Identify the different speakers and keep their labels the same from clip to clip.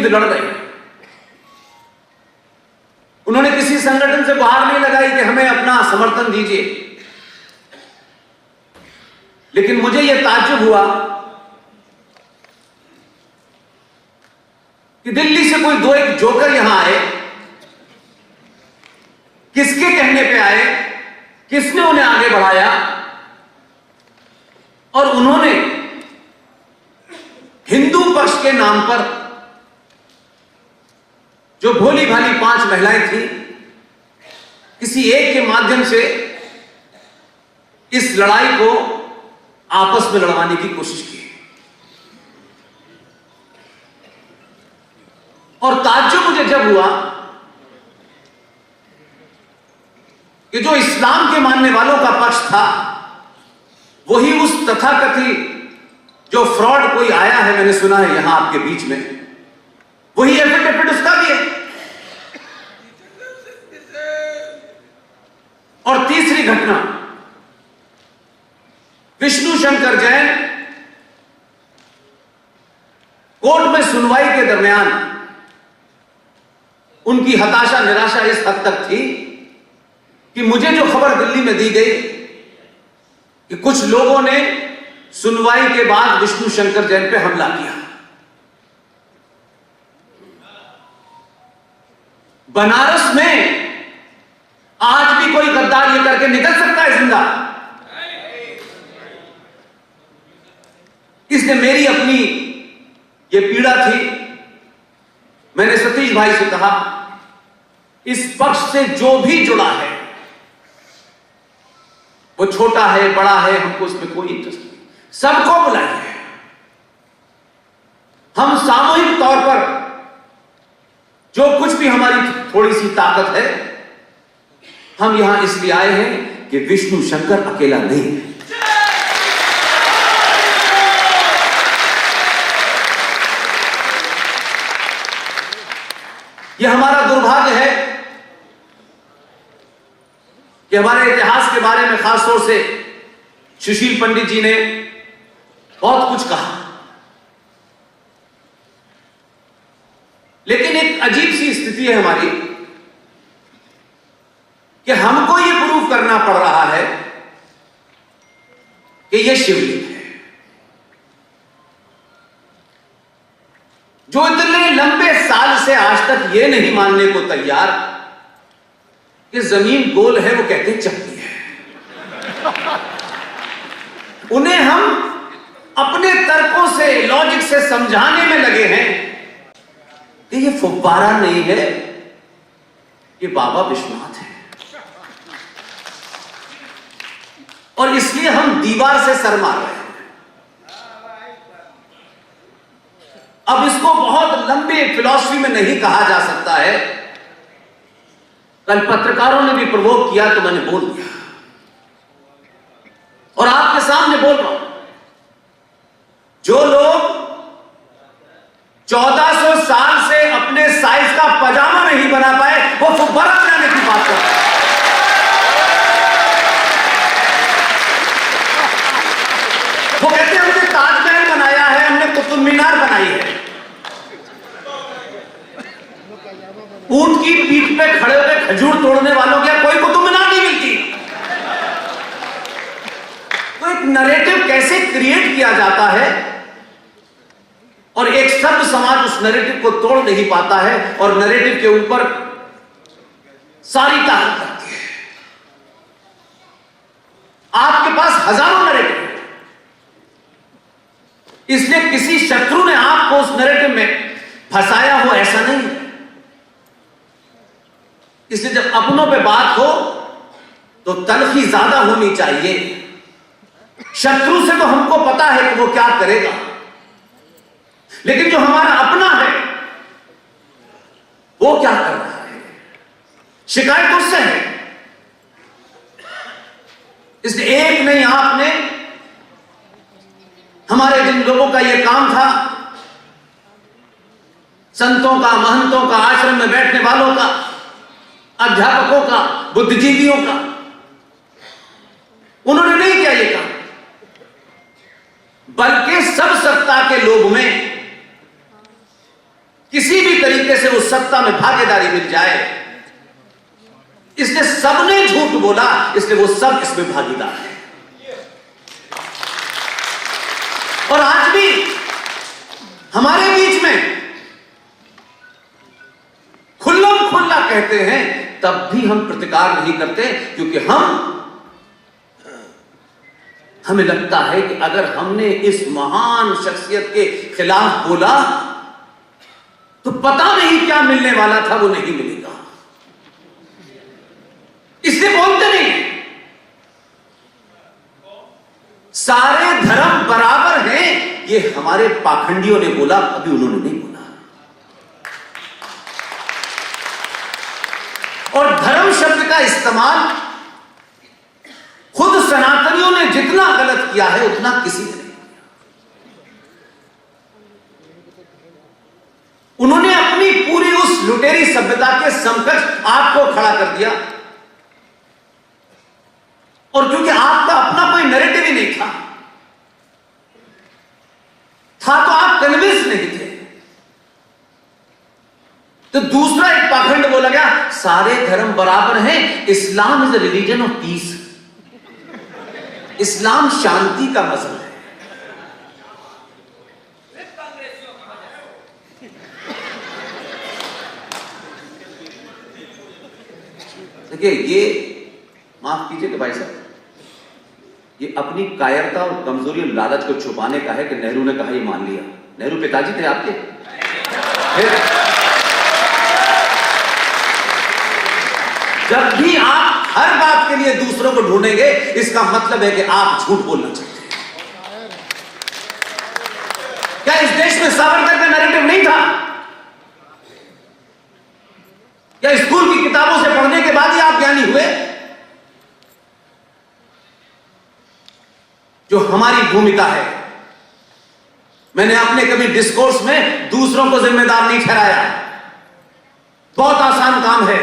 Speaker 1: युद्ध लड़ रहे हैं। उन्होंने किसी संगठन से गुहार नहीं लगाई कि हमें अपना समर्थन दीजिए, लेकिन मुझे यह ताज्जुब हुआ कि दिल्ली से कोई दो एक जोकर यहां आए, किसके कहने पे आए, किसने उन्हें आगे बढ़ाया, और उन्होंने हिंदू पक्ष के नाम पर जो भोली भाली 5 महिलाएं थी, किसी एक के माध्यम से इस लड़ाई को आपस में लड़वाने की कोशिश की। और ताज्जुब मुझे जब हुआ कि जो इस्लाम के मानने वालों का पक्ष था, वही उस तथाकथित जो फ्रॉड कोई आया है, मैंने सुना है यहां आपके बीच में, वही एफिडेविट उसका भी है। और तीसरी घटना, विष्णु शंकर जैन कोर्ट में सुनवाई के दरमियान उनकी हताशा निराशा इस हद तक थी कि मुझे जो खबर दिल्ली में दी गई कि कुछ लोगों ने सुनवाई के बाद विष्णु शंकर जैन पे हमला किया। बनारस में आज भी कोई गद्दार ये करके निकल सकता है जिंदा? इसलिए मेरी अपनी ये पीड़ा थी। मैंने सतीश भाई से कहा, इस पक्ष से जो भी जुड़ा है, वो छोटा है बड़ा है, हमको इसमें कोई इंटरेस्ट नहीं, सबको बुलाइए। हम सामूहिक तौर पर जो कुछ भी हमारी थोड़ी सी ताकत है, हम यहां इसलिए आए हैं कि विष्णु शंकर अकेला नहीं है। यह हमारा दुर्भाग्य है कि हमारे इतिहास के बारे में खासतौर से सुशील पंडित जी ने बहुत कुछ कहा, लेकिन एक अजीब सी स्थिति है हमारी कि हमको यह प्रूव करना पड़ रहा है कि यह शिवलिंग है। जो इतने लंबे साल से आज तक यह नहीं मानने को तैयार कि जमीन गोल है, वो कहते हैं चपटी है। उन्हें हम अपने तर्कों से, लॉजिक से समझाने में लगे हैं कि ये फुब्बारा नहीं है, ये बाबा विश्वनाथ है। और इसलिए हम दीवार से सर मार रहे हैं। अब इसको बहुत लंबी फिलॉसफी में नहीं कहा जा सकता है। कल पत्रकारों ने भी प्रवोक किया तो मैंने बोल दिया, और आपके सामने बोल रहा हूं। जो लोग 1400 साल से अपने साइज का पजामा नहीं बना पाए, वो फुब्बारा बनाने की बात कर रहे हैं। वो कहते हैं हमने ताजमहल बनाया है, हमने कुतुब मीनार बनाई है। ऊंट की पीठ पे खड़े होकर खजूर तोड़ने वालों क्या कोई कुतुब मीनार नहीं मिलती? तो एक नैरेटिव कैसे क्रिएट किया जाता है, और एक सब समाज उस नैरेटिव को तोड़ नहीं पाता है, और नैरेटिव के ऊपर सारी ताकत रखती है। आपके पास हजारों नैरेटिव है, इसलिए किसी शत्रु ने आपको उस नैरेटिव में फंसाया हो ऐसा नहीं। इसलिए जब अपनों पे बात हो तो तलखी ज्यादा होनी चाहिए। शत्रु से तो हमको पता है कि वो क्या करेगा, लेकिन जो हमारा अपना है वो क्या कर रहा है, शिकायत उससे है। इसलिए एक नहीं, आपने हमारे जिन लोगों का यह काम था, संतों का, महंतों का, आश्रम में बैठने वालों का, अध्यापकों का, बुद्धिजीवियों का, उन्होंने नहीं किया ये काम, बल्कि सब सत्ता के लोभ में किसी भी तरीके से उस सत्ता में भागीदारी मिल जाए, इसलिए सबने झूठ बोला, इसलिए वो सब इसमें भागीदार है। और आज भी हमारे बीच में खुल्लम खुल्ला कहते हैं, तब भी हम प्रतिकार नहीं करते, क्योंकि हमें लगता है कि अगर हमने इस महान शख्सियत के खिलाफ बोला तो पता नहीं क्या मिलने वाला था, वो नहीं मिलेगा, इसलिए बोलते नहीं। सारे धर्म बराबर हैं, ये हमारे पाखंडियों ने बोला, अभी उन्होंने नहीं बोला। और धर्म शब्द का इस्तेमाल खुद सनातनियों ने जितना गलत किया है उतना किसी ने नहीं किया। उन्होंने अपनी पूरी उस लुटेरी सभ्यता के समकक्ष आपको खड़ा कर दिया, और क्योंकि आपका अपना कोई नैरेटिव ही नहीं था तो आप कन्विंस नहीं थे, तो दूसरा एक पाखंड बोला गया, सारे धर्म बराबर हैं, Islam is the religion of peace, इस्लाम शांति का मजहब है। देखिए, ये माफ कीजिएगा भाई साहब, ये अपनी कायरता और कमजोरी और लालच को छुपाने का है कि नेहरू ने कहा, ये मान लिया। नेहरू पिताजी थे आपके। जब भी आप हर बात के लिए दूसरों को ढूंढेंगे, इसका मतलब है कि आप झूठ बोलना चाहते हैं। क्या इस देश में सावरकर का नैरेटिव नहीं था? क्या स्कूल की किताबों से पढ़ने के बाद ही आप ज्ञानी हुए? जो हमारी भूमिका है, मैंने अपने कभी डिस्कोर्स में दूसरों को जिम्मेदार नहीं ठहराया। बहुत आसान काम है।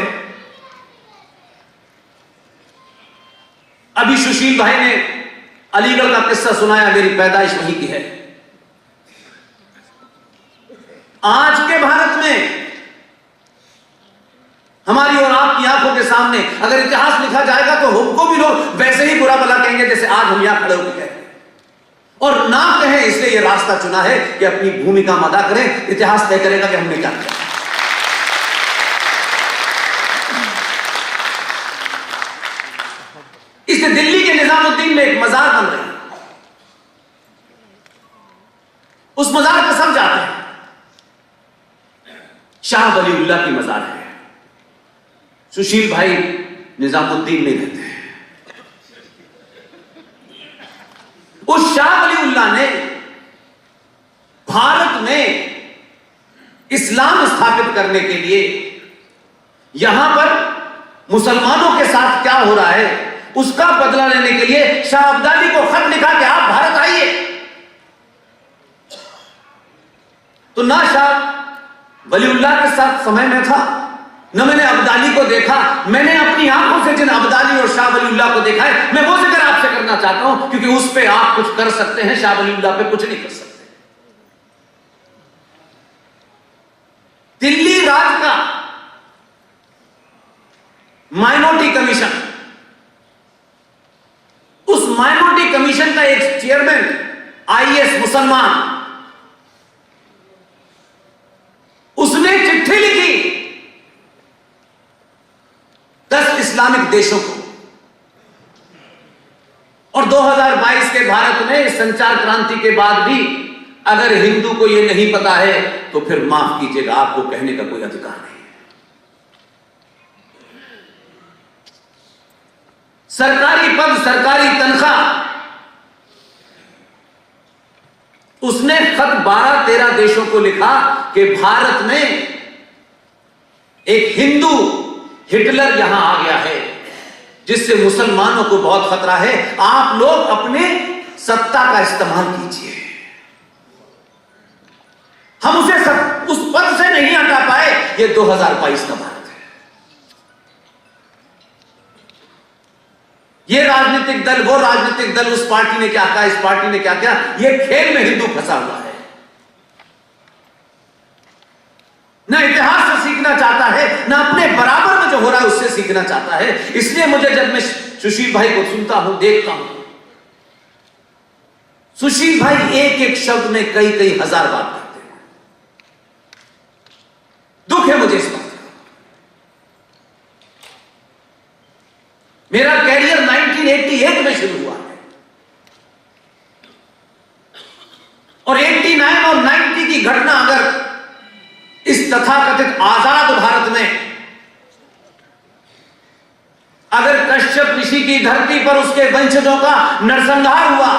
Speaker 1: अभी सुशील भाई ने अलीगढ़ का किस्सा सुनाया, मेरी पैदाइश वहीं की है। आज के भारत में हमारी और आपकी आंखों के सामने अगर इतिहास लिखा जाएगा तो हमको भी लोग वैसे ही बुरा भला कहेंगे जैसे आज हम यहां खड़े होकर कहते हैं। और ना कहें, इसलिए यह रास्ता चुना है कि अपनी भूमिका में अदा करें। इतिहास तय करेगा कि हमने क्या किया। इसलिए दिल्ली के निजामुद्दीन में एक मजार बन रही है, उस मजार पर सब जाते हैं। शाह वलीउल्लाह की मजार है। सुशील भाई निजामुद्दीन में रहते हैं। उस शाह वलीउल्लाह ने भारत में इस्लाम स्थापित करने के लिए यहां पर मुसलमानों के साथ क्या हो रहा है उसका बदला लेने के लिए शाह अब्दाली को खत लिखा कि आप भारत आइए। तो ना शाह वलीउल्लाह के साथ समय में था, न मैंने अब्दाली को देखा। मैंने अपनी आंखों से जिन अब्दाली और शाह वलीउल्लाह को देखा है, मैं वो जिक्र आपसे करना चाहता हूं, क्योंकि उस पे आप कुछ कर सकते हैं, शाह वलीउल्लाह पे कुछ नहीं कर सकते। दिल्ली राज का माइनॉरिटी कमीशन, उस माइनॉरिटी कमीशन का एक चेयरमैन आईएएस मुसलमान, उसने चिट्ठी लिखी 10 इस्लामिक देशों को। और 2022 के भारत में संचार क्रांति के बाद भी अगर हिंदू को यह नहीं पता है तो फिर माफ कीजिएगा, आपको कहने का कोई अधिकार नहीं है। सरकारी पद, सरकारी तनख्वाह, उसने खत 12-13 देशों को लिखा कि भारत में एक हिंदू हिटलर यहां आ गया है जिससे मुसलमानों को बहुत खतरा है। आप लोग अपने सत्ता का इस्तेमाल कीजिए। हम उस पद से नहीं हटा पाए। ये 2022 का भारत है। ये राजनीतिक दल, वो राजनीतिक दल, उस पार्टी ने क्या कहा, इस पार्टी ने क्या किया, ये खेल में हिंदू फंसा हुआ है। ना अपने बराबर में जो हो रहा है उससे सीखना चाहता है। इसलिए मुझे जब मैं सुशील भाई को सुनता हूं, देखता हूं, सुशील भाई एक एक शब्द में कई कई हजार बात करते हैं। दुख है मुझे इस बात का। मेरा कैरियर 1988 में शुरू हुआ है और 89 और 90 की घटना अगर इस तथाकथित आजाद भारत में अगर कश्यप ऋषि की धरती पर उसके वंशजों का नरसंहार हुआ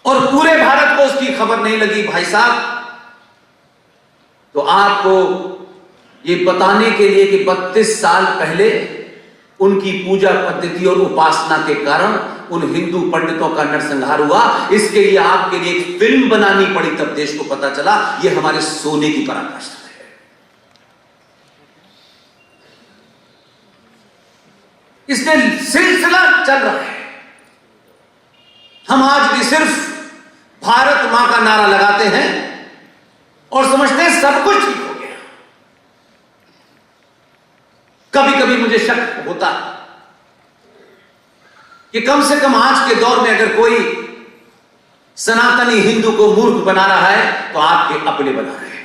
Speaker 1: और पूरे भारत को उसकी खबर नहीं लगी भाई साहब, तो आपको ये बताने के लिए कि 32 साल पहले उनकी पूजा पद्धति और उपासना के कारण उन हिंदू पंडितों का नरसंहार हुआ, इसके लिए आपके लिए एक फिल्म बनानी पड़ी, तब देश को पता चला ये हमारे सोने की पराकाष्ठा है। इसलिए सिलसिला चल रहा है। हम आज भी सिर्फ भारत मां का नारा लगाते हैं और समझते हैं सब कुछ ठीक हो गया। कभी कभी मुझे शक होता है कि कम से कम आज के दौर में अगर कोई सनातनी हिंदू को मूर्ख बना रहा है तो आपके अपने बना रहे हैं।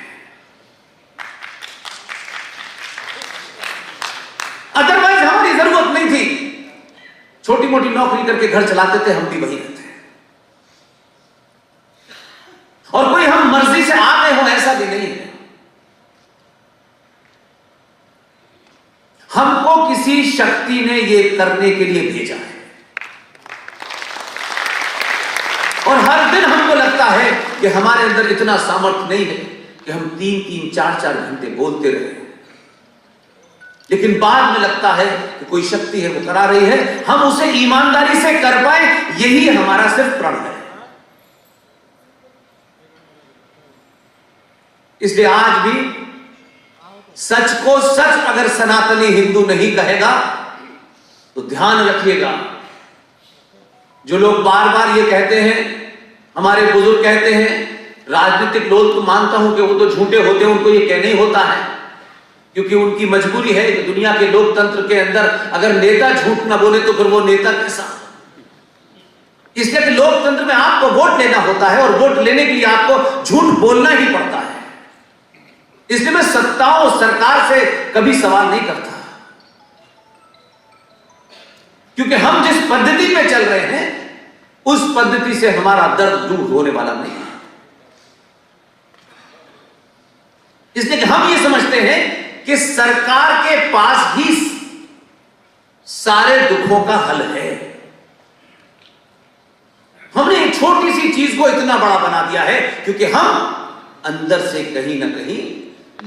Speaker 1: अदरवाइज हमारी जरूरत नहीं थी, छोटी मोटी नौकरी करके घर चलाते थे, हम भी वही रहते हैं। और कोई हम मर्जी से आ गए हो ऐसा भी नहीं है। हमको किसी शक्ति ने यह करने के लिए भेजा है और हर दिन हमको लगता है कि हमारे अंदर इतना सामर्थ्य नहीं है कि हम 3-3, 4-4 घंटे बोलते रहे, लेकिन बाद में लगता है कि कोई शक्ति है वो करा रही है, हम उसे ईमानदारी से कर पाए, यही हमारा सिर्फ प्रण है। इसलिए आज भी सच को सच अगर सनातनी हिंदू नहीं कहेगा तो ध्यान रखिएगा, जो लोग बार बार ये कहते हैं, हमारे बुजुर्ग कहते हैं, राजनीतिक लोग तो मानता हूं कि वो तो झूठे होते हैं, उनको ये कहना ही होता है क्योंकि उनकी मजबूरी है कि दुनिया के लोकतंत्र के अंदर अगर नेता झूठ ना बोले तो फिर वो नेता कैसा। इसलिए कि लोकतंत्र में आपको वोट लेना होता है और वोट लेने के लिए आपको झूठ बोलना ही पड़ता है। इसलिए मैं सत्ताओं और सरकार से कभी सवाल नहीं करता, क्योंकि हम जिस पद्धति पे चल रहे हैं उस पद्धति से हमारा दर्द दूर होने वाला नहीं है। इसलिए कि हम ये समझते हैं कि सरकार के पास ही सारे दुखों का हल है। हमने एक छोटी सी चीज को इतना बड़ा बना दिया है क्योंकि हम अंदर से कहीं ना कहीं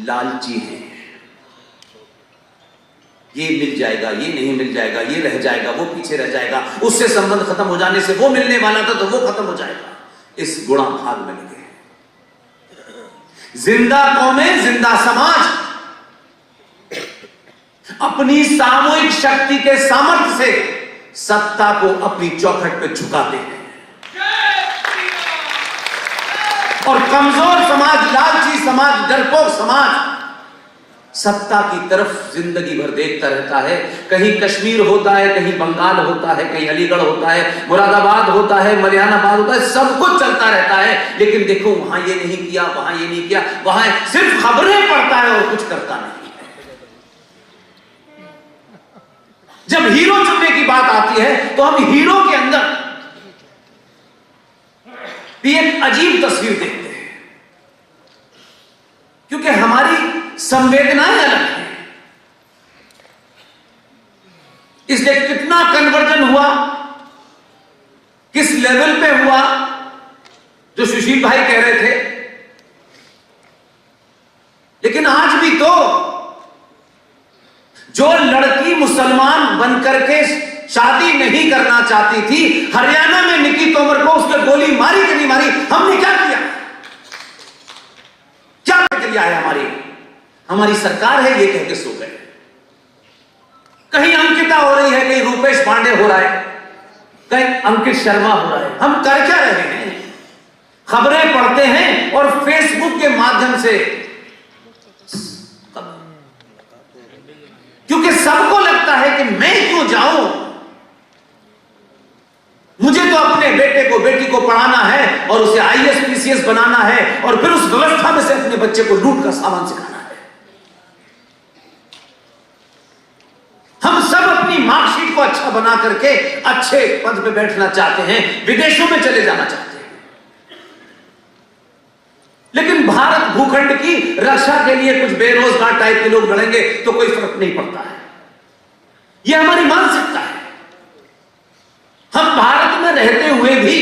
Speaker 1: लालची हैं। ये मिल जाएगा, ये नहीं मिल जाएगा, ये रह जाएगा, वो पीछे रह जाएगा, उससे संबंध खत्म हो जाने से वो मिलने वाला था तो वो खत्म हो जाएगा। इस गुणा भाग में लगे। जिंदा कौमें, जिंदा समाज अपनी सामूहिक शक्ति के सामर्थ्य से सत्ता को अपनी चौखट पे झुकाते हैं और कमजोर समाज, लालची समाज, डरपोक समाज सत्ता की तरफ जिंदगी भर देखता रहता है। कहीं कश्मीर होता है, कहीं बंगाल होता है, कहीं अलीगढ़ होता है, मुरादाबाद होता है, मरियानाबाद होता है, सब कुछ चलता रहता है, लेकिन देखो वहां ये नहीं किया, वहां ये नहीं किया, वहां सिर्फ खबरें पढ़ता है और कुछ करता नहीं। जब हीरो चुनने की बात आती है तो हम हीरो के अंदर भी एक अजीब तस्वीर देखते हैं, क्योंकि हमारी संवेदनाएं अलग हैं। इसलिए कितना कन्वर्जन हुआ, किस लेवल पे हुआ, जो सुशील भाई कह रहे थे, लेकिन आज भी तो जो लड़की मुसलमान बनकर के शादी नहीं करना चाहती थी, हरियाणा में निकी तोमर को उसके गोली मारी कि नहीं मारी, हमने क्या किया? क्या प्रक्रिया है हमारी सरकार है ये कह के सो गए। कहीं अंकिता हो रही है, कहीं रूपेश पांडे हो रहा है, कहीं अंकित शर्मा हो रहा है। हम कर क्या रहे हैं? खबरें पढ़ते हैं और फेसबुक के माध्यम से जाऊं, मुझे तो अपने बेटे को बेटी को पढ़ाना है और उसे आईएएस पीसीएस बनाना है और फिर उस व्यवस्था में से अपने बच्चे को लूट का सामान सिखाना है। हम सब अपनी मार्कशीट को अच्छा बना करके अच्छे पद पे बैठना चाहते हैं, विदेशों में चले जाना चाहते हैं, लेकिन भारत भूखंड की रक्षा के लिए कुछ बेरोजगार टाइप के लोग लड़ेंगे तो कोई फर्क नहीं पड़ता है। यह हमारी मानसिकता है। हम भारत में रहते हुए भी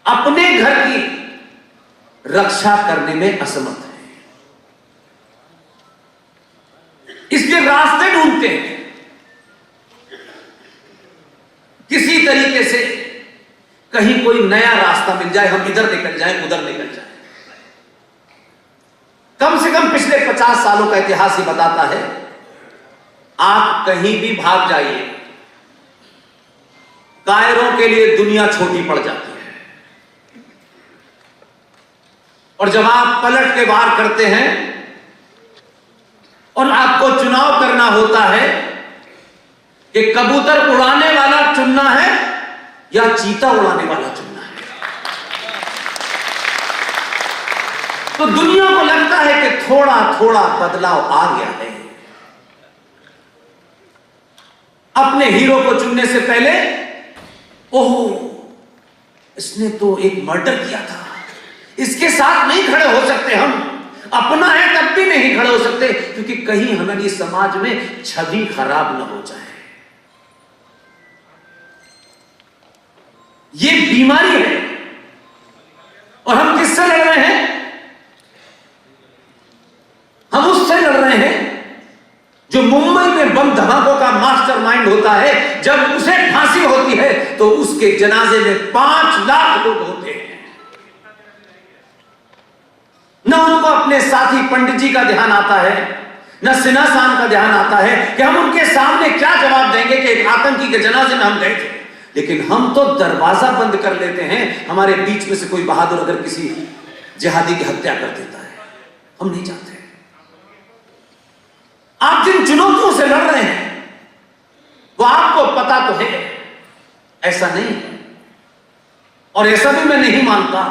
Speaker 1: अपने घर की रक्षा करने में असमर्थ हैं, इसलिए रास्ते ढूंढते हैं किसी तरीके से, कहीं कोई नया रास्ता मिल जाए, हम इधर निकल जाए उधर निकल जाए। कम से कम पिछले 50 सालों का इतिहास ही बताता है, आप कहीं भी भाग जाइए, कायरों के लिए दुनिया छोटी पड़ जाती है। और जब आप पलट के वार करते हैं और आपको चुनाव करना होता है कि कबूतर उड़ाने वाला चुनना है या चीता उड़ाने वाला चुनना है, तो दुनिया को लगता है कि थोड़ा थोड़ा बदलाव आ गया है। अपने हीरो को चुनने से पहले, ओह इसने तो एक मर्डर किया था, इसके साथ नहीं खड़े हो सकते, हम अपना है तब भी नहीं खड़े हो सकते, क्योंकि कहीं हमारी समाज में छवि खराब ना हो जाए। ये बीमारी है। और हम किससे लड़ रहे हैं? हम उससे लड़ रहे हैं जो मुंबई में बम धमाकों का मास्टरमाइंड होता है। जब उसे फांसी होती है तो उसके जनाजे में 5 लाख लोग होते हैं। न उनको अपने साथी पंडित जी का ध्यान आता है, न सिन्हा साहब का ध्यान आता है कि हम उनके सामने क्या जवाब देंगे कि एक आतंकी के जनाजे में हम गए थे। लेकिन हम तो दरवाजा बंद कर लेते हैं, हमारे बीच में से कोई बहादुर अगर किसी जिहादी की हत्या कर देता है, हम नहीं चाहते। आप जिन चुनौतियों से लड़ रहे हैं वो आपको पता तो है, ऐसा नहीं है। और ऐसा भी मैं नहीं मानता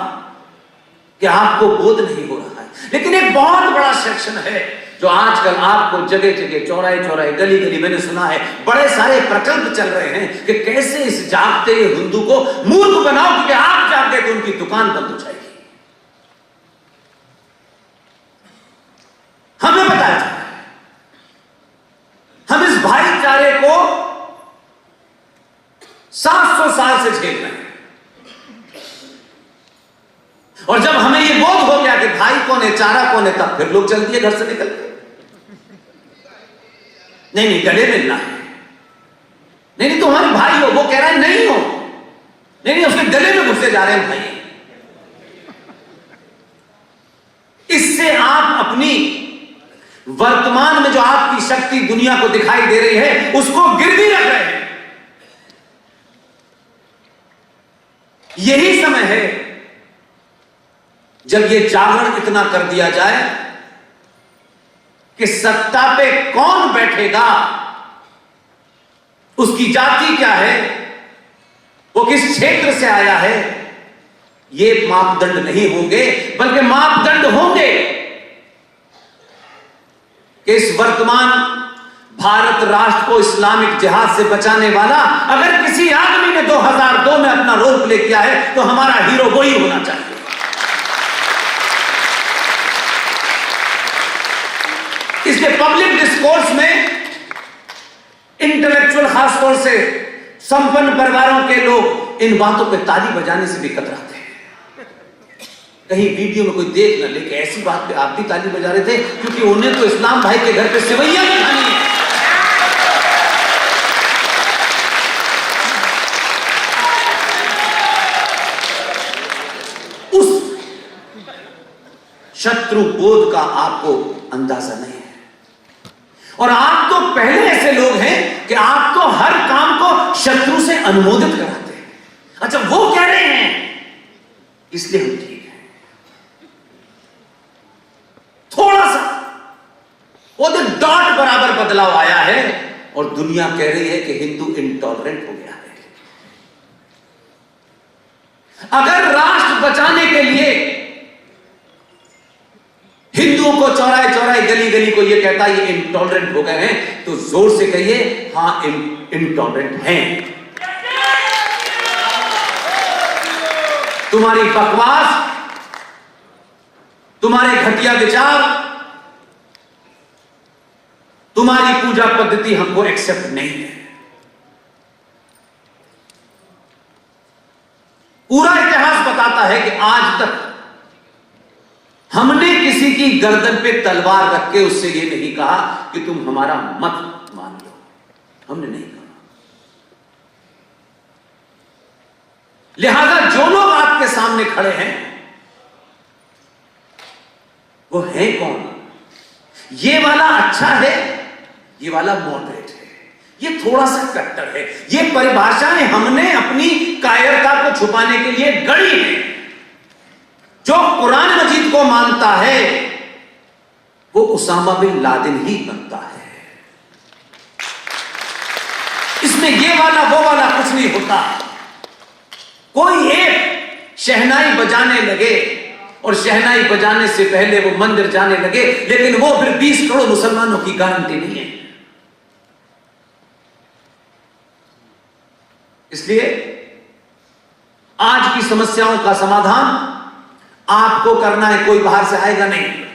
Speaker 1: कि आपको बोध नहीं हो रहा है, लेकिन एक बहुत बड़ा सेक्शन है जो आजकल आपको जगह जगह, चौराहे चौराहे, गली गली, मैंने सुना है बड़े सारे प्रकल्प चल रहे हैं कि कैसे इस जागते हिंदू को मूर्ख बनाओ, क्योंकि आप जाग गए तो उनकी दुकान बंद हो जाएगी। हमें बताया जाए, हम इस भाईचारे को 700 साल से झेल रहे हैं, और जब हमें यह बोध हो गया कि भाई कौन है, चारा कौन है, तब फिर लोग चल दिए घर से निकल के। नहीं नहीं, गले मिलना है, नहीं नहीं तुम्हारे भाई हो, वो कह रहा है नहीं हो, नहीं नहीं उसके गले में घुसे जा रहे हैं भाई। इससे आप अपनी वर्तमान में जो आपकी शक्ति दुनिया को दिखाई दे रही है उसको गिरवी रख रहे हैं। यही समय है जब यह जागरण इतना कर दिया जाए कि सत्ता पे कौन बैठेगा, उसकी जाति क्या है, वो किस क्षेत्र से आया है, ये मापदंड नहीं होंगे, बल्कि मापदंड होंगे कि इस वर्तमान भारत राष्ट्र को इस्लामिक जिहाद से बचाने वाला अगर किसी आदमी ने 2002 में अपना रोल प्ले किया है तो हमारा हीरो वही होना चाहिए। इसलिए पब्लिक डिस्कोर्स में इंटेलेक्चुअल, खासतौर से संपन्न परिवारों के लोग इन बातों पे ताली बजाने से भी कतराते हैं। कहीं वीडियो में कोई देख न ले कि ऐसी बात पे आप भी ताली बजा रहे थे, क्योंकि उन्हें तो इस्लाम भाई के घर पे सेवैया भी खानी है। उस शत्रु बोध का आपको अंदाजा नहीं है। और आप तो पहले ऐसे लोग हैं कि आप तो हर काम को शत्रु से अनुमोदित कराते हैं। अच्छा, वो कह रहे हैं इसलिए हम ठीक है। थोड़ा सा वो तो डॉट बराबर बदलाव आया है और दुनिया कह रही है कि हिंदू इंटॉलरेंट हो गया है। अगर राष्ट्र बचाने के लिए हिंदुओं को चौराहे चौराहे गली गली को यह कहता है ये इंटॉलरेंट हो गए हैं, तो जोर से कहिए हां इंटॉलरेंट हैं। तुम्हारी बकवास, तुम्हारे घटिया विचार, तुम्हारी पूजा पद्धति हमको एक्सेप्ट नहीं है। पूरा इतिहास बताता है कि आज तक हमने किसी की गर्दन पे तलवार रख के उससे ये नहीं कहा कि तुम हमारा मत मान लो, हमने नहीं कहा। लिहाजा जो लोग आपके सामने खड़े हैं वो है कौन? ये वाला अच्छा है, ये वाला मॉडरेट है, ये थोड़ा सा कट्टर है। ये परिभाषाएं हमने अपनी कायरता को छुपाने के लिए गढ़ी है। जो कुरान मजीद को मानता है वो उसामा बिन लादेन ही बनता है। इसमें ये वाला वो वाला कुछ नहीं होता। कोई एक शहनाई बजाने लगे और शहनाई बजाने से पहले वो मंदिर जाने लगे, लेकिन वो फिर 20 करोड़ मुसलमानों की गारंटी नहीं है। इसलिए आज की समस्याओं का समाधान आपको करना है, कोई बाहर से आएगा नहीं।